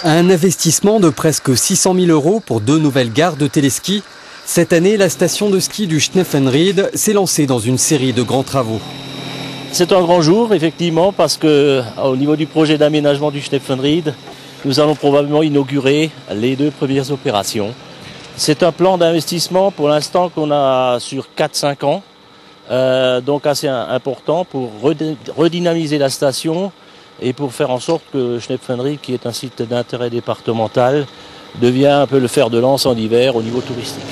Un investissement de presque 600 000 € pour 2 nouvelles gares de téléski. Cette année, la station de ski du Schneffenried s'est lancée dans une série de grands travaux. C'est un grand jour, effectivement, parce qu'au niveau du projet d'aménagement du Schneffenried, nous allons probablement inaugurer les 2 premières opérations. C'est un plan d'investissement pour l'instant qu'on a sur 4-5 ans, donc assez important pour redynamiser la station et pour faire en sorte que Schneffenried, qui est un site d'intérêt départemental, devient un peu le fer de lance en hiver au niveau touristique.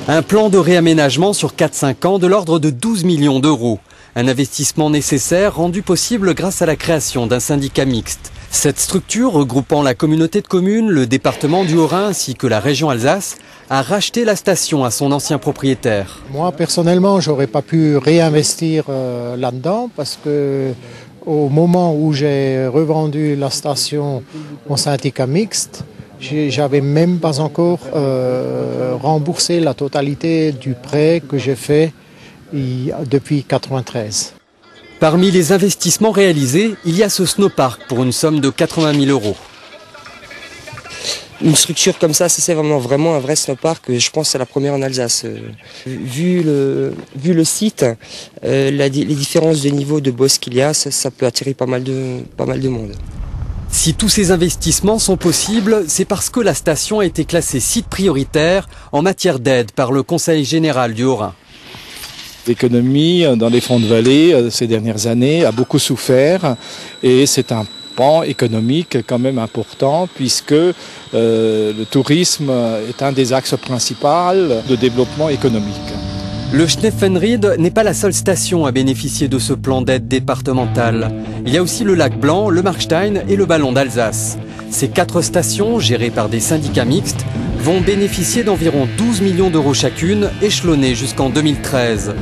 Un plan de réaménagement sur 4-5 ans de l'ordre de 12 millions d'euros. Un investissement nécessaire rendu possible grâce à la création d'un syndicat mixte. Cette structure, regroupant la communauté de communes, le département du Haut-Rhin ainsi que la région Alsace, a racheté la station à son ancien propriétaire. Moi, personnellement, j'aurais pas pu réinvestir là-dedans parce que au moment où j'ai revendu la station au syndicat mixte, j'avais même pas encore remboursé la totalité du prêt que j'ai fait depuis 1993. Parmi les investissements réalisés, il y a ce snowpark pour une somme de 80 000 €. Une structure comme ça, c'est vraiment un vrai snowpark. Je pense que c'est la première en Alsace. Vu le site, les différences de niveau de boss qu'il y a, ça peut attirer pas mal de monde. Si tous ces investissements sont possibles, c'est parce que la station a été classée site prioritaire en matière d'aide par le Conseil général du Haut-Rhin. L'économie dans les fonds de vallée ces dernières années a beaucoup souffert et c'est un pan économique quand même important puisque le tourisme est un des axes principaux de développement économique. Le Schneffenried n'est pas la seule station à bénéficier de ce plan d'aide départemental. Il y a aussi le lac Blanc, le Markstein et le Ballon d'Alsace. Ces 4 stations, gérées par des syndicats mixtes, vont bénéficier d'environ 12 millions d'euros chacune, échelonnées jusqu'en 2013.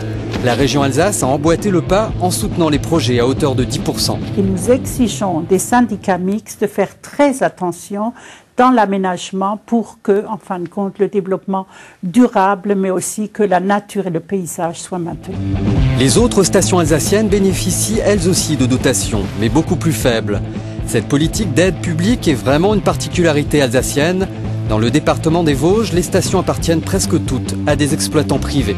La région Alsace a emboîté le pas en soutenant les projets à hauteur de 10%. Et nous exigeons des syndicats mixtes de faire très attention dans l'aménagement pour que, en fin de compte, le développement durable, mais aussi que la nature et le paysage soient maintenus. Les autres stations alsaciennes bénéficient elles aussi de dotations, mais beaucoup plus faibles. Cette politique d'aide publique est vraiment une particularité alsacienne. Dans le département des Vosges, les stations appartiennent presque toutes à des exploitants privés.